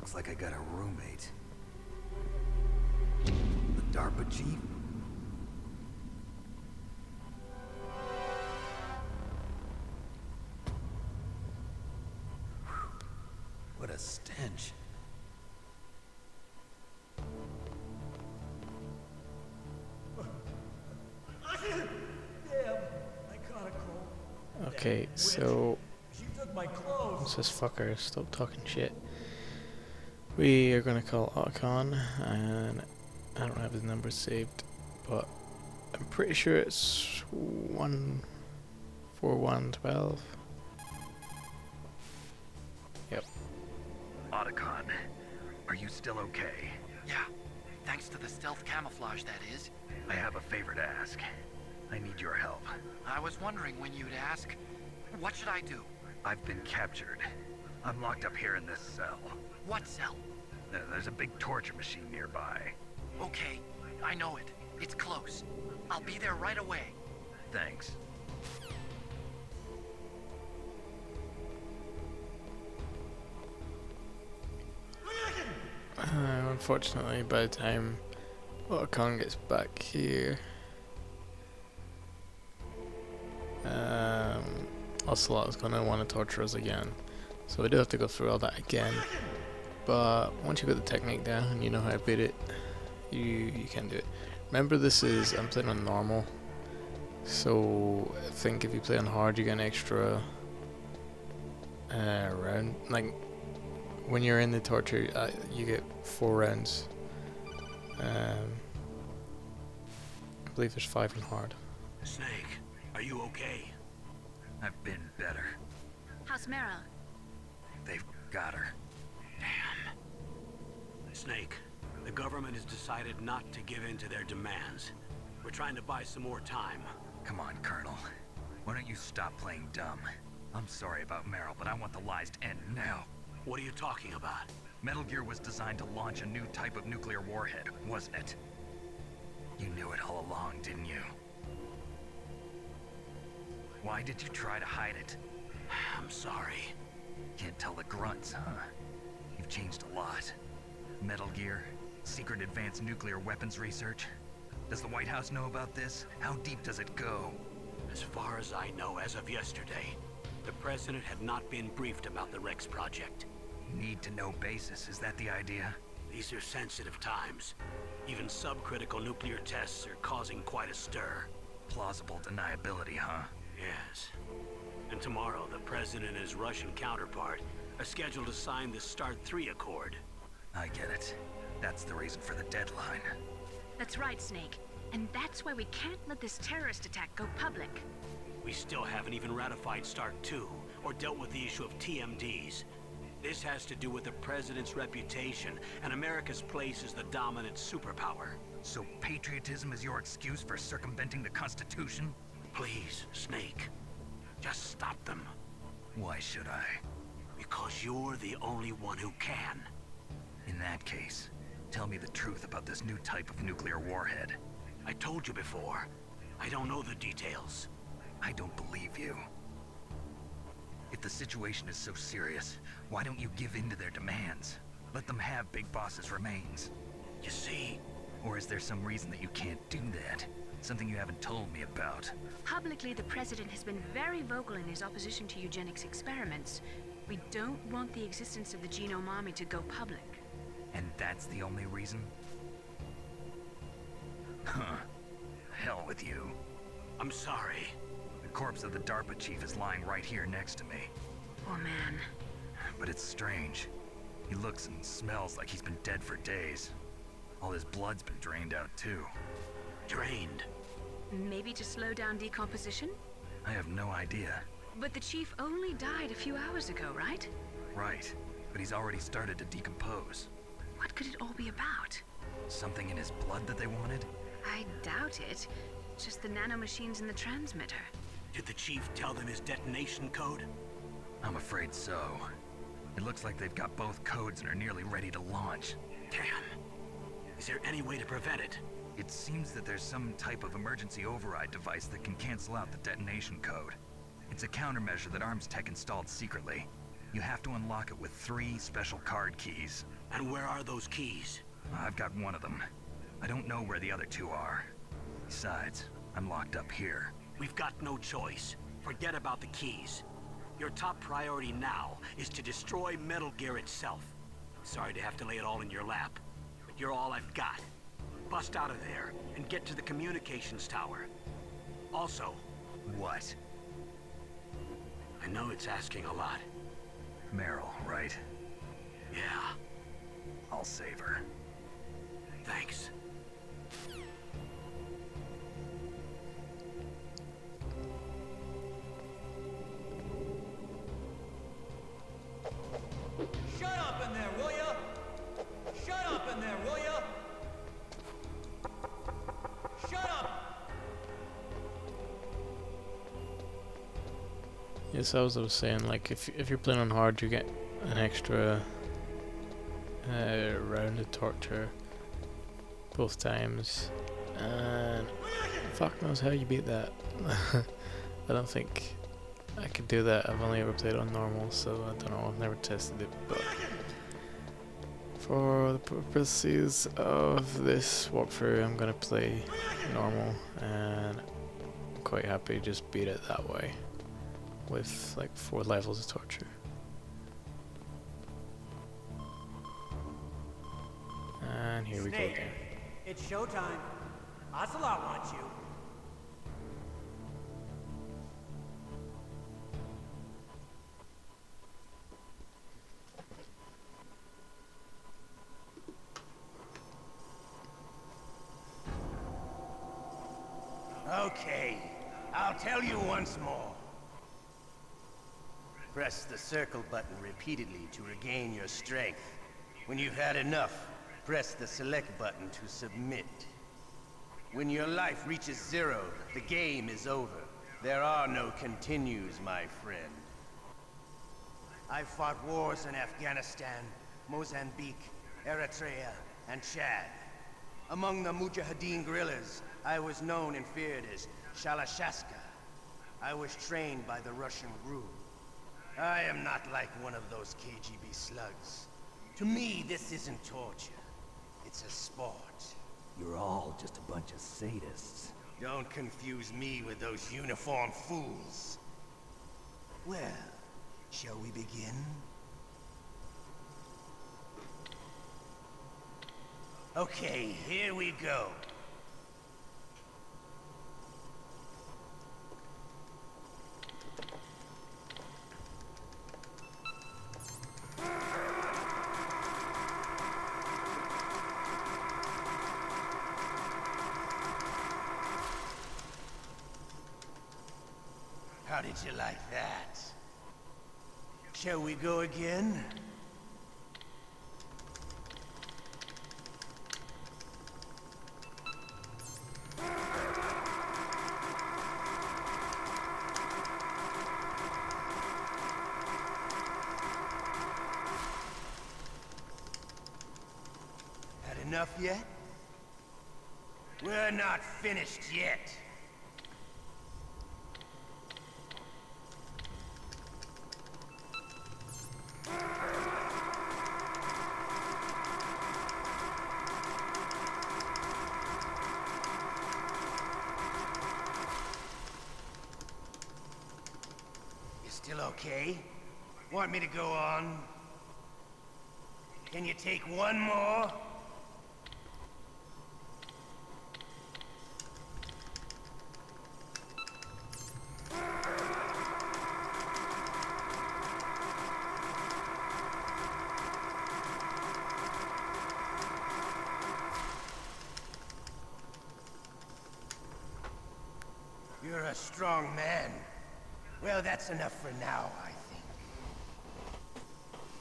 Looks like I got a roommate. The DARPA chief? What a stench. Okay, so what's this fucker? Stop talking shit. We are gonna call Otacon, and I don't have his number saved, but I'm pretty sure it's 14112. Yep. Otacon, are you still okay? Yeah, thanks to the stealth camouflage, that is. I have a favor to ask. I need your help. I was wondering when you'd ask. What should I do? I've been captured. I'm locked up here in this cell. What cell? There's a big torture machine nearby. Okay, I know it. It's close. I'll be there right away. Thanks. Unfortunately, by the time Otacon gets back here, Ocelot is going to want to torture us again. So we do have to go through all that again. But once you got the technique down and you know how to beat it, you can do it. Remember, I'm playing on normal. So I think if you play on hard, you get an extra round. Like when you're in the torture, you get 4 rounds. I believe there's 5 on hard. Snake, are you okay? I've been better. How's Meryl? They've got her. Damn. Snake, the government has decided not to give in to their demands. We're trying to buy some more time. Come on, Colonel. Why don't you stop playing dumb? I'm sorry about Meryl, but I want the lies to end now. What are you talking about? Metal Gear was designed to launch a new type of nuclear warhead, wasn't it? You knew it all along, didn't you? Why did you try to hide it? I'm sorry. Can't tell the grunts, huh? You've changed a lot. Metal Gear, secret advanced nuclear weapons research. Does the White House know about this? How deep does it go? As far as I know, as of yesterday, the president had not been briefed about the Rex project. Need-to-know basis, is that the idea? These are sensitive times. Even subcritical nuclear tests are causing quite a stir. Plausible deniability, huh? Yes. And tomorrow, the president and his Russian counterpart are scheduled to sign the START 3 Accord. I get it. That's the reason for the deadline. That's right, Snake. And that's why we can't let this terrorist attack go public. We still haven't even ratified START 2 or dealt with the issue of TMDs. This has to do with the president's reputation and America's place as the dominant superpower. So patriotism is your excuse for circumventing the Constitution? Please, Snake. Just stop them. Why should I? Because you're the only one who can. In that case, tell me the truth about this new type of nuclear warhead. I told you before. I don't know the details. I don't believe you. If the situation is so serious, why don't you give in to their demands? Let them have Big Boss's remains. You see? Or is there some reason that you can't do that? Something you haven't told me about. Publicly, the president has been very vocal in his opposition to eugenics experiments. We don't want the existence of the genome army to go public. And that's the only reason? Huh. Hell with you. I'm sorry. The corpse of the DARPA chief is lying right here next to me. Oh man. But it's strange. He looks and smells like he's been dead for days. All his blood's been drained out too. Drained? Maybe to slow down decomposition? I have no idea. But the chief only died a few hours ago, right? Right, but he's already started to decompose. What could it all be about? Something in his blood that they wanted? I doubt it. Just the nanomachines in the transmitter. Did the chief tell them his detonation code? I'm afraid so. It looks like they've got both codes and are nearly ready to launch. Damn. Is there any way to prevent it? It seems that there's some type of emergency override device that can cancel out the detonation code. It's a countermeasure that Arms Tech installed secretly. You have to unlock it with 3 special card keys. And where are those keys? I've got one of them. I don't know where the other two are. Besides, I'm locked up here. We've got no choice. Forget about the keys. Your top priority now is to destroy Metal Gear itself. Sorry to have to lay it all in your lap, but you're all I've got. Bust out of there and get to the communications tower. Also, What? I know it's asking a lot. Meryl, right? Yeah, I'll save her. thanks. Shut up in there, will ya? Shut up in there, will ya? Shut up! Yes, as I was saying, like if you're playing on hard, you get an extra round of torture both times, and fuck knows how you beat that. I don't think I could do that. I've only ever played on normal, so I don't know. I've never tested it, but for the purposes of this walkthrough, I'm gonna play normal, and I'm quite happy to just beat it that way, with like 4 levels of torture. And here we go Snake, again. it's showtime. Ocelot wants you. Okay, I'll tell you once more. Press the circle button repeatedly to regain your strength. When you've had enough, press the select button to submit. When your life reaches 0, the game is over. There are no continues, my friend. I've fought wars in Afghanistan, Mozambique, Eritrea, and Chad. Among the Mujahideen guerrillas, I was known and feared as Shalashaska. I was trained by the Russian GRU. I am not like one of those KGB slugs. To me, this isn't torture. It's a sport. You're all just a bunch of sadists. Don't confuse me with those uniformed fools. Well, shall we begin? Okay, here we go. How did you like that? Shall we go again? Had enough yet? We're not finished yet. Still okay? Want me to go on? Can you take one more? You're a strong man. Well, that's enough for now, I think.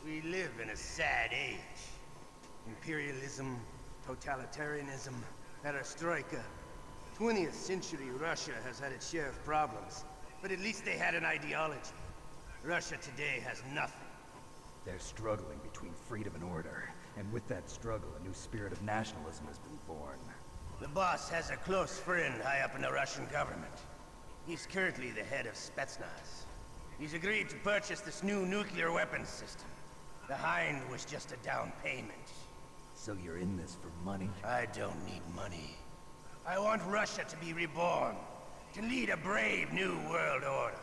We live in a sad age. Imperialism, totalitarianism, perestroika. 20th century Russia has had its share of problems, but at least they had an ideology. Russia today has nothing. They're struggling between freedom and order, and with that struggle, a new spirit of nationalism has been born. The boss has a close friend high up in the Russian government. He's currently the head of Spetsnaz. He's agreed to purchase this new nuclear weapons system. The Hind was just a down payment. So you're in this for money? I don't need money. I want Russia to be reborn, to lead a brave new world order.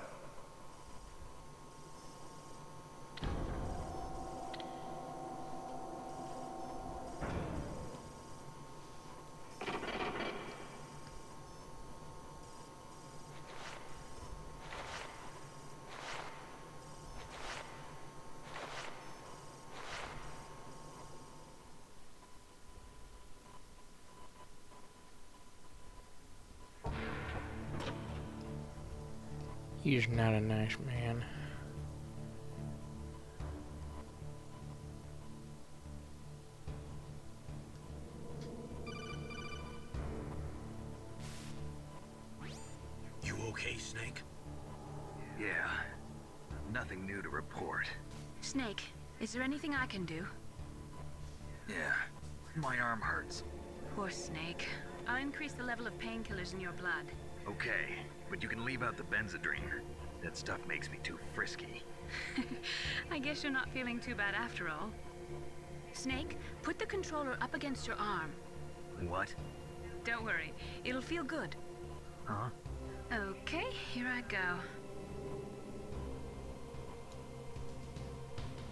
He's not a nice man. You okay, Snake? Yeah. Nothing new to report. Snake, is there anything I can do? Yeah. My arm hurts. Poor Snake. I'll increase the level of painkillers in your blood. Okay, but you can leave out the Benzedrine. That stuff makes me too frisky. I guess you're not feeling too bad after all. Snake, put the controller up against your arm. What? Don't worry, it'll feel good. Huh? Okay, here I go.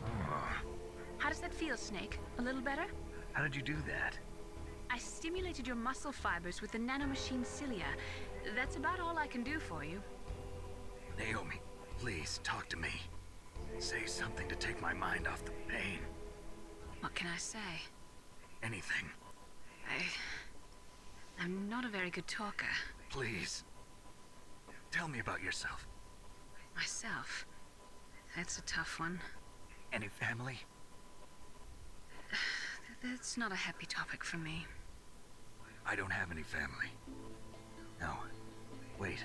Oh. How does that feel, Snake? A little better? How did you do that? I stimulated your muscle fibers with the nanomachine cilia. That's about all I can do for you. Naomi, please talk to me. Say something to take my mind off the pain. What can I say? Anything. I'm not a very good talker. Please. Tell me about yourself. Myself? That's a tough one. Any family? That's not a happy topic for me. I don't have any family. No. Wait.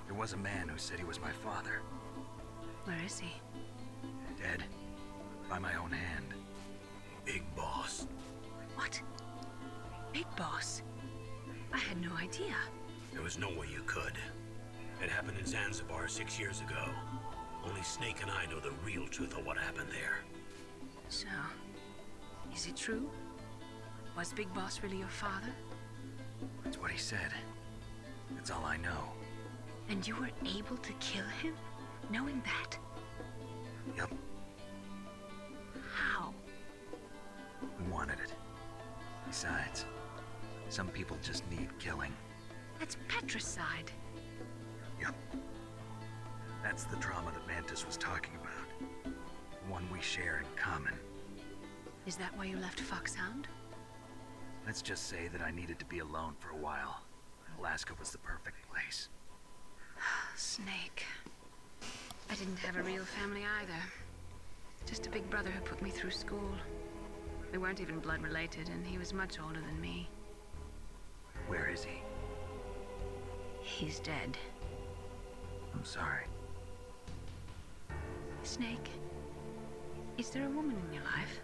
There was a man who said he was my father. Where is he? Dead. By my own hand. Big Boss. What? Big Boss? I had no idea. There was no way you could. It happened in Zanzibar 6 years ago. Only Snake and I know the real truth of what happened there. So, is it true? Was Big Boss really your father? That's what he said. That's all I know. And you were able to kill him, knowing that? Yep. How? We wanted it. Besides, some people just need killing. That's patricide. Yep. That's the trauma that Mantis was talking about. One we share in common. Is that why you left Foxhound? Let's just say that I needed to be alone for a while. Alaska was the perfect place. Snake. I didn't have a real family either. Just a big brother who put me through school. We weren't even blood related, and he was much older than me. Where is he? He's dead. I'm sorry. Snake, is there a woman in your life?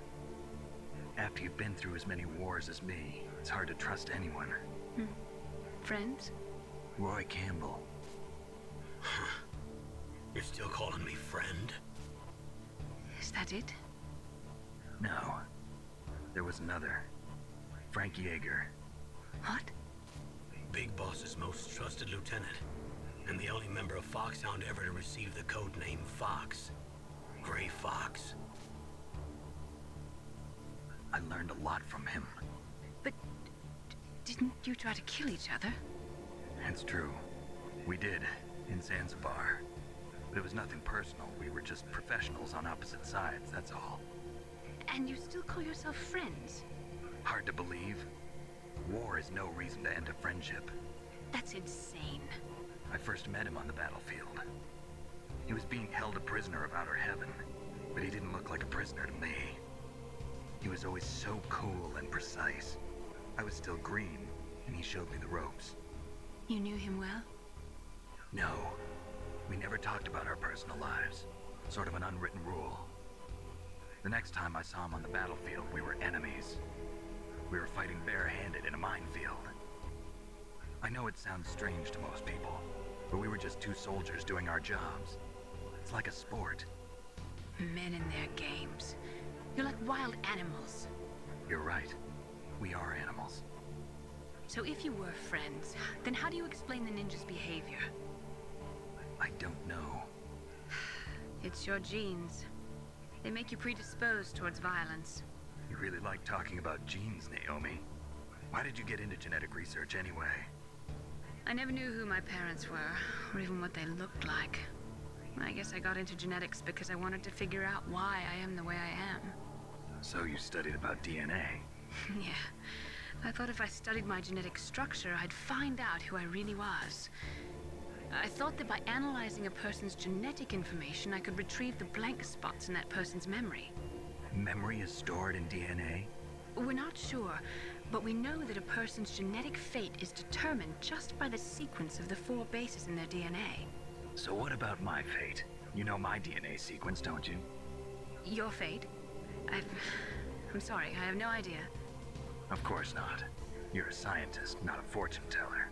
After you've been through as many wars as me, it's hard to trust anyone. Friends? Roy Campbell. You're still calling me friend? Is that it? No. There was another. Frank Yeager. What? Big Boss's most trusted lieutenant. And the only member of Foxhound ever to receive the code name Fox. Gray Fox. I learned a lot from him. But didn't you try to kill each other? It's true. We did, in Zanzibar. But it was nothing personal. We were just professionals on opposite sides, that's all. And you still call yourself friends? Hard to believe. War is no reason to end a friendship. That's insane. I first met him on the battlefield. He was being held a prisoner of outer heaven, but he didn't look like a prisoner to me. He was always so cool and precise. I was still green, and he showed me the ropes. You knew him well? No. We never talked about our personal lives. Sort of an unwritten rule. The next time I saw him on the battlefield, we were enemies. We were fighting barehanded in a minefield. I know it sounds strange to most people, but we were just two soldiers doing our jobs. It's like a sport. Men in their games. You're like wild animals. You're right. We are animals. So if you were friends, then how do you explain the ninjas' behavior? I don't know. It's your genes. They make you predisposed towards violence. You really like talking about genes, Naomi. Why did you get into genetic research anyway? I never knew who my parents were, or even what they looked like. I guess I got into genetics because I wanted to figure out why I am the way I am. So you studied about DNA? Yeah. I thought if I studied my genetic structure, I'd find out who I really was. I thought that by analyzing a person's genetic information, I could retrieve the blank spots in that person's memory. Memory is stored in DNA? We're not sure, but we know that a person's genetic fate is determined just by the sequence of the 4 bases in their DNA. So what about my fate? You know my DNA sequence, don't you? Your fate? I'm sorry, I have no idea. Of course not. You're a scientist, not a fortune teller.